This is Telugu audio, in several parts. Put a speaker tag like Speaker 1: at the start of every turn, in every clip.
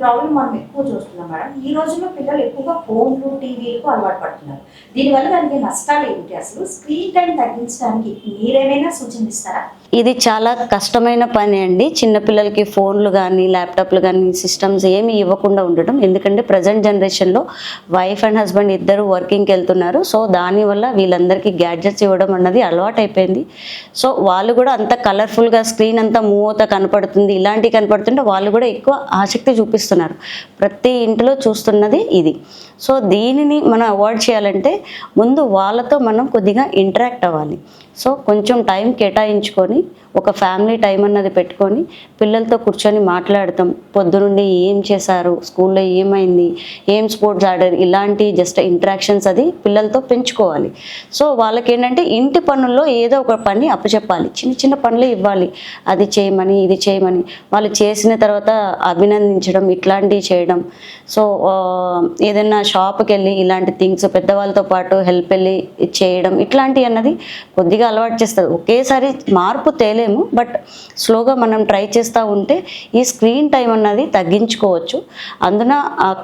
Speaker 1: ప్రాబ్లం మనం ఎక్కువ చూస్తున్నాం మేడం. ఈ రోజుల్లో పిల్లలు ఎక్కువగా ఫోన్లు, టీవీలకు అలవాటు పడుతున్నారు. దీనివల్ల కలిగే నష్టాలు ఏమిటి? అసలు స్క్రీన్ టైం తగ్గించడానికి మీరేమైనా సూచనలు ఇస్తారా?
Speaker 2: ఇది చాలా కష్టమైన పని అండి. చిన్నపిల్లలకి ఫోన్లు కానీ, ల్యాప్టాప్లు కానీ, సిస్టమ్స్ ఏమి ఇవ్వకుండా ఉండడం. ఎందుకంటే ప్రజెంట్ జనరేషన్లో వైఫ్ అండ్ హస్బెండ్ ఇద్దరు వర్కింగ్కి వెళ్తున్నారు. సో దానివల్ల వీళ్ళందరికీ గ్యాడ్జెట్స్ ఇవ్వడం అన్నది అలవాటు అయిపోయింది. సో వాళ్ళు కూడా అంత కలర్ఫుల్గా స్క్రీన్ అంతా మూవ్ అవుతా కనపడుతుంది, ఇలాంటివి కనపడుతుంటే వాళ్ళు కూడా ఎక్కువ ఆసక్తి చూపిస్తున్నారు. ప్రతి ఇంట్లో చూస్తున్నది ఇది. సో దీనిని మనం అవాయిడ్ చేయాలంటే ముందు వాళ్ళతో మనం కొద్దిగా ఇంటరాక్ట్ అవ్వాలి. సో కొంచెం టైం కేటాయించుకొని ఒక ఫ్యామిలీ టైం అన్నది పెట్టుకొని పిల్లలతో కూర్చొని మాట్లాడతాం. పొద్దునుండి ఏం చేశారు, స్కూల్లో ఏమైంది, ఏం స్పోర్ట్స్ ఆడారు, ఇలాంటి జస్ట్ ఇంటరాక్షన్స్ అది పిల్లలతో పెంచుకోవాలి. సో వాళ్ళకి ఏంటంటే ఇంటి పనుల్లో ఏదో ఒక పని అప్పచెప్పాలి, చిన్న చిన్న పనులు ఇవ్వాలి. అది చేయమని, ఇది చేయమని, వాళ్ళు చేసిన తర్వాత అభినందించడం, ఇట్లాంటివి చేయడం. సో ఏదైనా షాప్కి వెళ్ళి ఇలాంటి థింగ్స్ పెద్దవాళ్ళతో పాటు హెల్ప్ వెళ్ళి చేయడం, ఇట్లాంటివి అన్నది కొద్దిగా అలవాటు చేస్తుంది. ఒకేసారి మార్పు తేలేము, బట్ స్లోగా మనం ట్రై చేస్తూ ఉంటే ఈ స్క్రీన్ టైం అన్నది తగ్గించుకోవచ్చు. అందున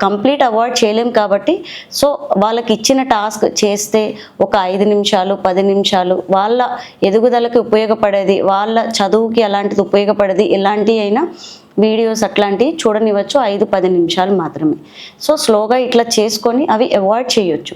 Speaker 2: కంప్లీట్ అవాయిడ్ చేయలేము కాబట్టి సో వాళ్ళకి ఇచ్చిన టాస్క్ చేస్తే ఒక 5 నిమిషాలు 10 నిమిషాలు వాళ్ళ ఎదుగుదలకి ఉపయోగపడేది, వాళ్ళ చదువుకి అలాంటిది ఉపయోగపడేది, ఎలాంటివి అయినా వీడియోస్ అట్లాంటివి చూడనివ్వచ్చు. 5-10 నిమిషాలు మాత్రమే. సో స్లోగా ఇట్లా చేసుకొని అవి అవాయిడ్ చేయొచ్చు.